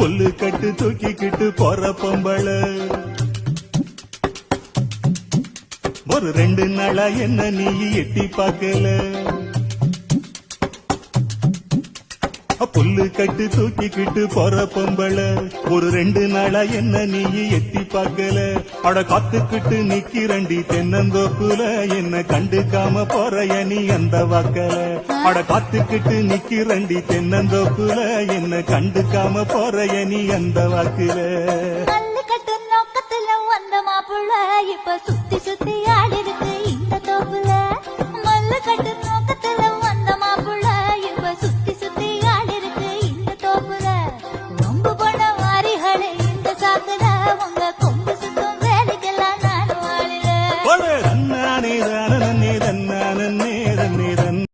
புல்லு கட்டு தூக்கிக்கிட்டு போற பொம்பள ஒரு 2 நாளா என்ன நீ எட்டி பார்க்கல புல்லு கட்டு தூக்கிக்கிட்டு போற பொம்பள ஒரு 2 நாளா என்ன நீ எட்டி பார்க்கல அட காத்துக்கிட்டு நிக்கிறண்டி தென்னந்தோப்புல என்ன கண்டுக்காம போறைய நீ அந்த வாக்கல அட காத்துக்கிட்டு நிக்கிறண்டி தென்னந்தோப்புல என்ன கண்டுக்காம போறைய நீ அந்த வாக்குல நோக்கத்துல வந்த மாப்புள்ள இப்ப சுத்தி சுத்தி ஆடிரு